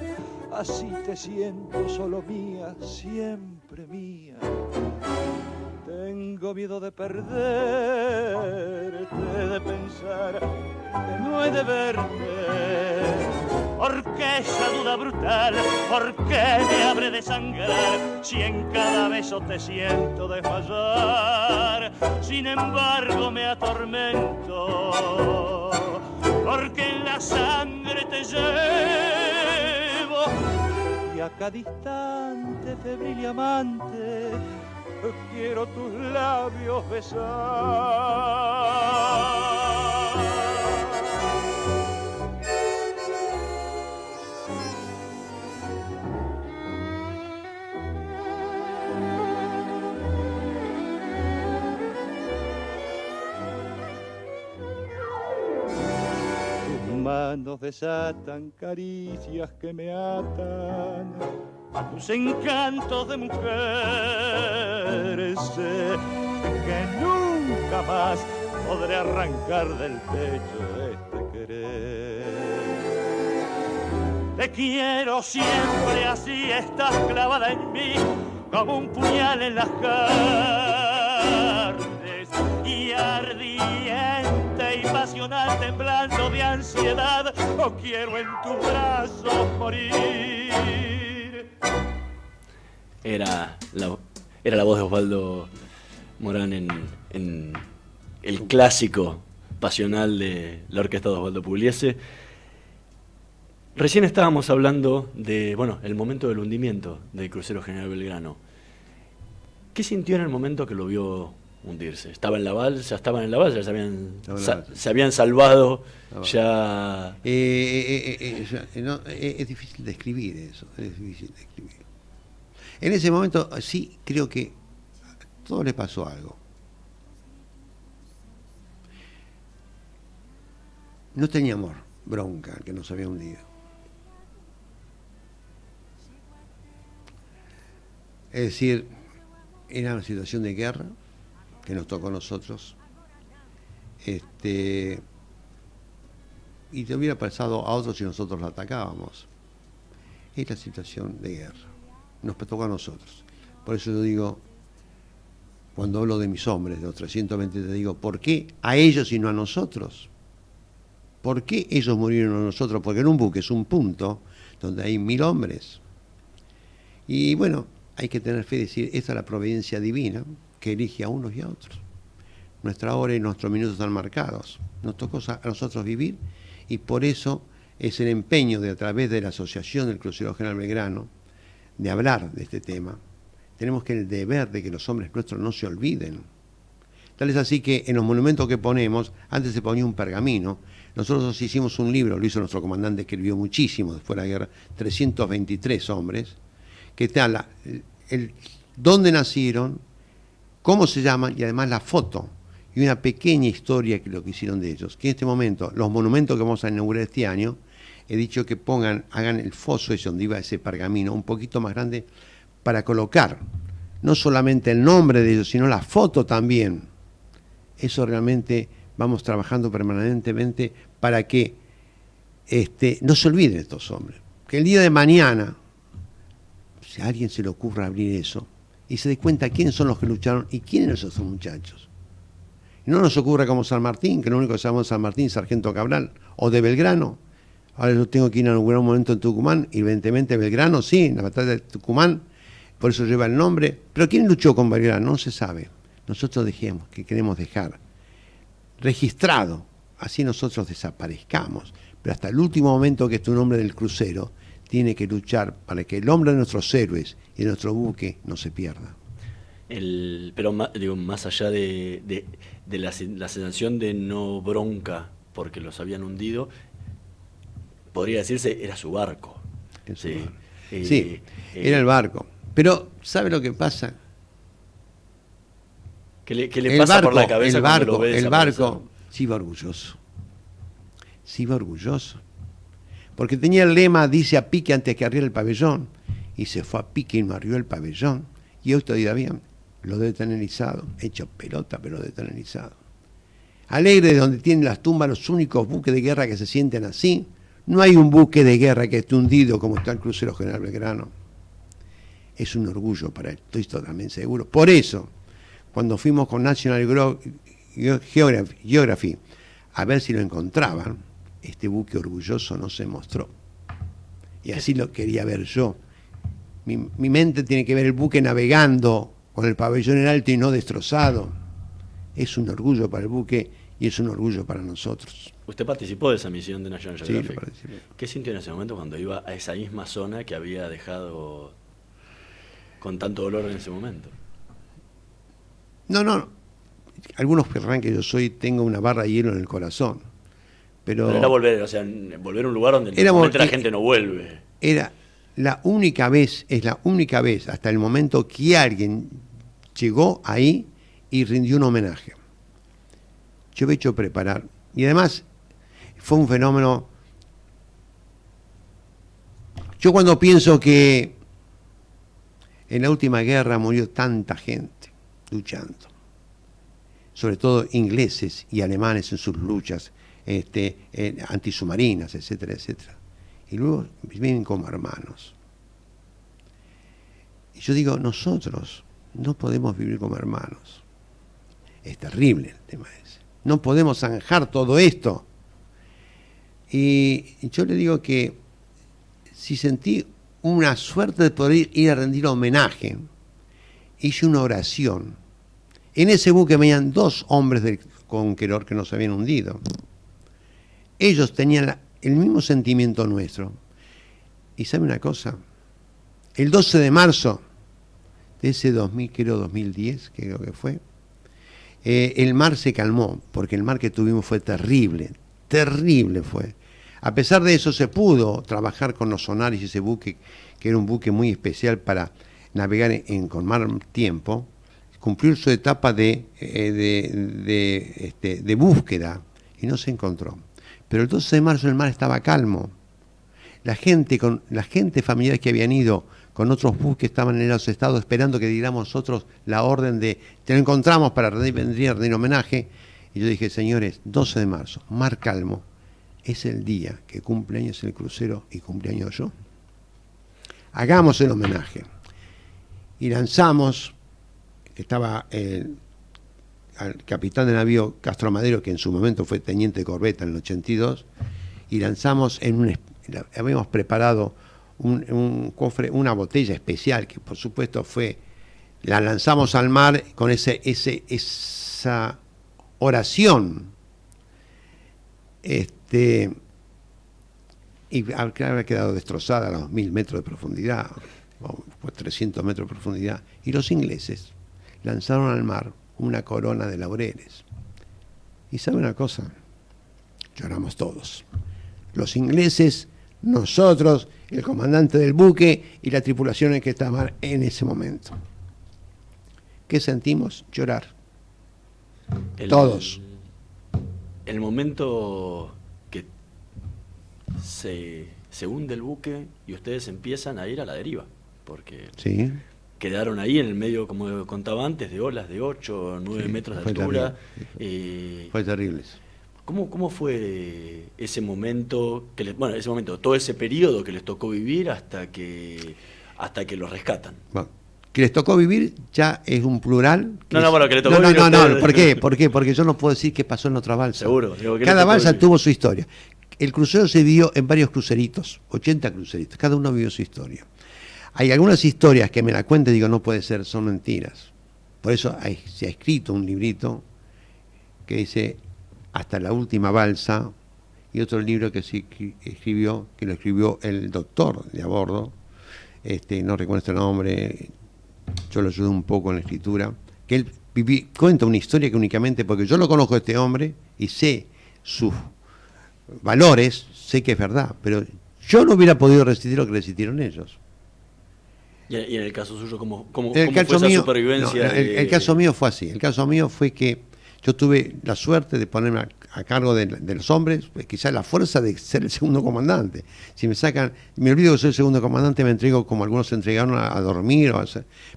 Así te siento solo mía, siempre mía. Tengo miedo de perderte, de pensar que no he de verte. Porque esa duda brutal, ¿por qué me habré de sangrar? Si en cada beso te siento desmayar, sin embargo me atormento. Porque en la sangre te llevo y a cada instante febril y amante quiero tus labios besar. Tus manos desatan caricias que me atan a tus encantos de mujer. Sé que nunca más podré arrancar del pecho este querer. Te quiero siempre así, estás clavada en mí como un puñal en las carnes, y ardiente y pasional, temblando de ansiedad, o quiero en tus brazos morir. Era la voz de Osvaldo Morán en el clásico pasional de la orquesta de Osvaldo Pugliese. Recién estábamos hablando de, el momento del hundimiento del crucero General Belgrano. ¿Qué sintió en el momento que lo vio hundirse? ¿Estaba en la balsa? ¿Estaban en la balsa? ¿Se habían salvado? Ya... es difícil describir eso, es difícil describir. En ese momento sí creo que a todo le pasó algo. No teníamos bronca que nos había hundido. Es decir, era una situación de guerra que nos tocó a nosotros. Y te hubiera pasado a otros si nosotros lo atacábamos. Es la situación de guerra. Nos tocó a nosotros. Por eso yo digo, cuando hablo de mis hombres, de los 320, te digo, ¿por qué a ellos y no a nosotros? ¿Por qué ellos murieron a nosotros? Porque en un buque es un punto donde hay 1000 hombres. Y bueno, hay que tener fe y decir, esta es la providencia divina que elige a unos y a otros. Nuestra hora y nuestros minutos están marcados. Nos tocó a nosotros vivir, y por eso es el empeño de, a través de la Asociación del Crucero General Belgrano, de hablar de este tema. Tenemos que el deber de que los hombres nuestros no se olviden. Tal es así que en los monumentos que ponemos, antes se ponía un pergamino. Nosotros hicimos un libro, lo hizo nuestro comandante, que escribió muchísimo después de la guerra, 323 hombres, que está dónde nacieron, cómo se llaman, y además la foto y una pequeña historia que lo que hicieron de ellos. Que en este momento, los monumentos que vamos a inaugurar este año, he dicho que hagan el foso ese donde iba ese pergamino un poquito más grande, para colocar no solamente el nombre de ellos, sino la foto también. Eso realmente vamos trabajando permanentemente para que no se olviden estos hombres. Que el día de mañana, si a alguien se le ocurra abrir eso, y se dé cuenta quiénes son los que lucharon y quiénes son esos muchachos. Y no nos ocurra como San Martín, que lo único que sabemos de San Martín, Sargento Cabral, o de Belgrano. Ahora yo tengo que ir a inaugurar un momento en Tucumán, y evidentemente Belgrano, sí, en la batalla de Tucumán, por eso lleva el nombre. Pero ¿quién luchó con Belgrano? No se sabe. nosotros dejemos, que queremos dejar registrado, así nosotros desaparezcamos, pero hasta el último momento que esté un hombre del crucero tiene que luchar para que el hombre de nuestros héroes y de nuestro buque no se pierda. Pero más allá de la sensación de no bronca porque los habían hundido, podría decirse, era su barco. Sí, era el barco. Pero, ¿sabe lo que pasa? ¿Qué le pasa por la cabeza cuando lo ve el desaparecer? barco se iba orgulloso. Se iba orgulloso. Porque tenía el lema, dice a pique antes que arriba el pabellón. Y se fue a pique y no arrió el pabellón. Y hoy todavía bien, lo debe tener izado. Hecho pelota, pero lo debe tener izado. Alegre, de donde tienen las tumbas los únicos buques de guerra que se sienten así. No hay un buque de guerra que esté hundido como está el crucero General Belgrano. Es un orgullo para él, estoy totalmente seguro. Por eso, cuando fuimos con National Geography a ver si lo encontraban, este buque orgulloso no se mostró. Y así lo quería ver yo. Mi mente tiene que ver el buque navegando con el pabellón en alto y no destrozado. Es un orgullo para el buque y es un orgullo para nosotros. Usted participó de esa misión de National Geographic. Sí, lo participé. ¿Qué sintió en ese momento cuando iba a esa misma zona que había dejado con tanto dolor en ese momento? No. Algunos querrán que yo tengo una barra de hielo en el corazón. Pero era volver a un lugar donde normalmente la gente no vuelve. Era la única vez hasta el momento que alguien llegó ahí y rindió un homenaje. Yo me he hecho preparar. Y además fue un fenómeno. Yo cuando pienso que en la última guerra murió tanta gente luchando, sobre todo ingleses y alemanes en sus luchas antisubmarinas, etcétera, etcétera. Y luego viven como hermanos. Y yo digo, nosotros no podemos vivir como hermanos. Es terrible el tema ese. No podemos zanjar todo esto. Y yo le digo que si sentí una suerte de poder ir a rendir homenaje, hice una oración. En ese buque venían 2 hombres del Conqueror que nos habían hundido. Ellos tenían el mismo sentimiento nuestro. Y ¿sabe una cosa? El 12 de marzo de ese 2010, creo que fue, el mar se calmó, porque el mar que tuvimos fue terrible fue. A pesar de eso se pudo trabajar con los sonares y ese buque, que era un buque muy especial para navegar con mar tiempo, cumplió su etapa de búsqueda y no se encontró. Pero el 12 de marzo el mar estaba calmo. La gente familiares que habían ido con otros buques estaban en los estados esperando que diéramos nosotros la orden de te lo encontramos para rendir homenaje. Y yo dije, señores, 12 de marzo, mar calmo, es el día que cumple años el crucero y cumpleaños yo. Hagamos el homenaje. Y lanzamos, estaba al capitán de navío Castro Madero, que en su momento fue teniente de corbeta en el 82, y lanzamos habíamos preparado un cofre, una botella especial, que por supuesto la lanzamos al mar con esa oración, y había quedado destrozada a los 1000 metros de profundidad, o 300 metros de profundidad, y los ingleses lanzaron al mar una corona de laureles. Y ¿sabe una cosa? Lloramos todos. Los ingleses, nosotros, el comandante del buque y la tripulación en que estaba en ese momento. ¿Qué sentimos? Llorar. Todos. El momento que se hunde el buque y ustedes empiezan a ir a la deriva, porque sí, quedaron ahí en el medio, como contaba antes, de olas de 8 o 9 metros de altura. Fue terrible. ¿Cómo fue ese momento, todo ese periodo que les tocó vivir hasta que los rescatan? Bueno, que les tocó vivir ya es un plural. Que les tocó vivir. No, ¿por qué? Porque yo no puedo decir qué pasó en otra balsa. Seguro. Cada balsa tuvo su historia. El crucero se dividió en varios cruceritos, 80 cruceritos, cada uno vivió su historia. Hay algunas historias que me la cuentan y digo, no puede ser, son mentiras. Por eso se ha escrito un librito que dice Hasta la última balsa, y otro libro que lo escribió el doctor de a bordo, no recuerdo este nombre, yo lo ayudé un poco en la escritura, que él cuenta una historia que únicamente, porque yo lo conozco a este hombre y sé sus valores, sé que es verdad, pero yo no hubiera podido resistir lo que resistieron ellos. Y en el caso suyo, ¿cómo fue esa supervivencia? No, el caso mío fue así. El caso mío fue que yo tuve la suerte de ponerme a cargo de los hombres, pues quizás la fuerza de ser el segundo comandante. Si me sacan, me olvido que soy el segundo comandante, me entrego como algunos se entregaron a dormir,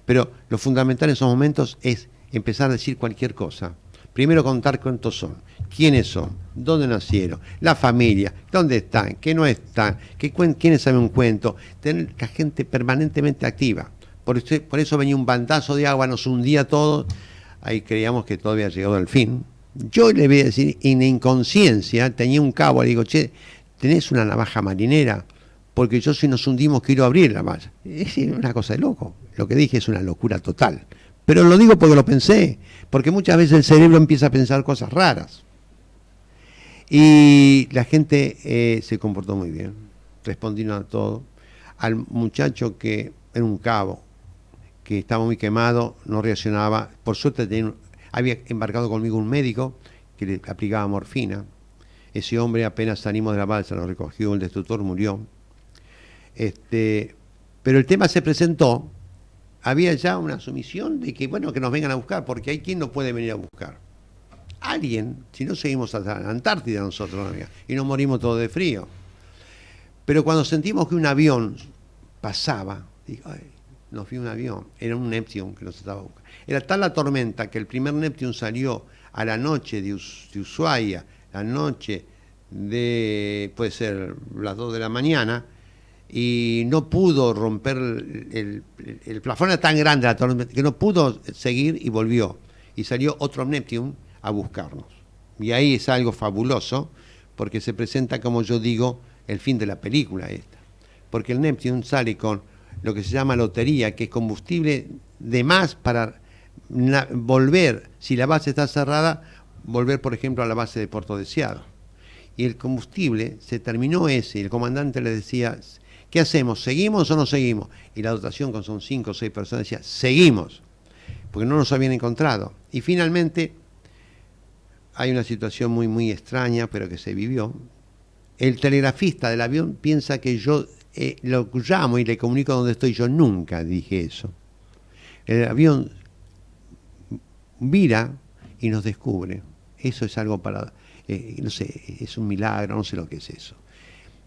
pero lo fundamental en esos momentos es empezar a decir cualquier cosa. Primero contar cuántos son, quiénes son, dónde nacieron, la familia, dónde están, qué no están, quiénes saben un cuento, tener la gente permanentemente activa. Por eso venía un bandazo de agua, nos hundía todo, ahí creíamos que todo había llegado al fin. Yo le voy a decir, en inconsciencia, tenía un cabo, le digo, che, ¿tenés una navaja marinera? Porque yo si nos hundimos quiero abrir la malla. Es una cosa de loco, lo que dije es una locura total. Pero lo digo porque lo pensé, porque muchas veces el cerebro empieza a pensar cosas raras. Y la gente se comportó muy bien, respondieron a todo. Al muchacho que era un cabo, que estaba muy quemado, no reaccionaba. Por suerte había embarcado conmigo un médico que le aplicaba morfina. Ese hombre apenas salimos de la balsa, lo recogió, el destructor murió. Pero el tema se presentó. Había ya una sumisión de que, bueno, que nos vengan a buscar, porque hay quien no puede venir a buscar. Alguien, si no seguimos hasta la Antártida nosotros, y nos morimos todos de frío. Pero cuando sentimos que un avión pasaba, digo, nos vio un avión, era un Neptune que nos estaba buscando. Era tal la tormenta que el primer Neptune salió a la noche de Ushuaia, la noche de, puede ser las 2 de la mañana, y no pudo romper el plafón, era tan grande la tormenta que no pudo seguir y volvió. Y salió otro Neptune a buscarnos. Y ahí es algo fabuloso, porque se presenta, como yo digo, el fin de la película esta. Porque el Neptune sale con lo que se llama lotería, que es combustible de más para volver, si la base está cerrada, volver, por ejemplo, a la base de Puerto Deseado. Y el combustible se terminó ese, y el comandante le decía, ¿qué hacemos? ¿Seguimos o no seguimos? Y la dotación, con son 5 o 6 personas, decía, seguimos, porque no nos habían encontrado. Y finalmente, hay una situación muy, muy extraña, pero que se vivió. El telegrafista del avión piensa que yo lo llamo y le comunico dónde estoy. Yo nunca dije eso. El avión vira y nos descubre. Eso es algo para, no sé, es un milagro, no sé lo que es eso.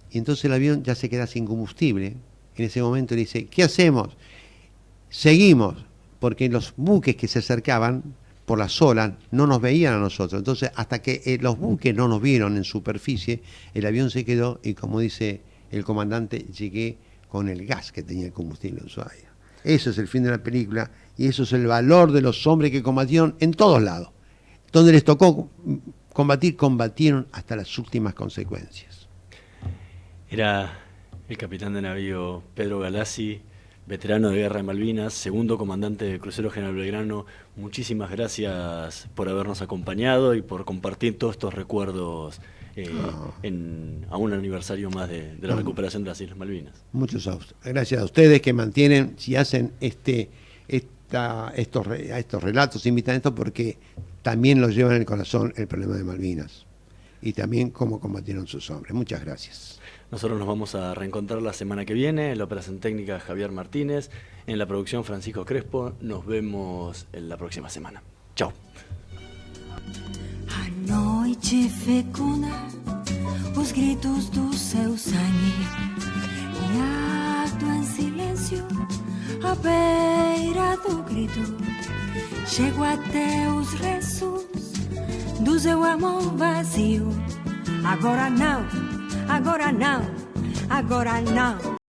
Y entonces el avión ya se queda sin combustible. En ese momento le dice, ¿qué hacemos? Seguimos, porque los buques que se acercaban por las olas no nos veían a nosotros. Entonces, hasta que los buques no nos vieron en superficie, el avión se quedó y, como dice el comandante, llegué con el gas que tenía el combustible en Ushuaia. Eso es el fin de la película y eso es el valor de los hombres que combatieron en todos lados. Donde les tocó combatir, combatieron hasta las últimas consecuencias. Era el capitán de navío Pedro Galassi, veterano de guerra de Malvinas, segundo comandante del crucero General Belgrano. Muchísimas gracias por habernos acompañado y por compartir todos estos recuerdos a un aniversario más de la recuperación de las Islas Malvinas. Gracias a ustedes que mantienen, si hacen estos relatos, invitan esto porque también los llevan en el corazón el problema de Malvinas y también cómo combatieron sus hombres. Muchas gracias. Nosotros nos vamos a reencontrar la semana que viene. En la operación técnica Javier Martínez, en la producción Francisco Crespo. Nos vemos en la próxima semana. Chao. A noite fecunda os gritos do seu sangue e alto em silêncio à beira do grito chego até os restos do seu amor vazio. Agora não, agora não, agora não.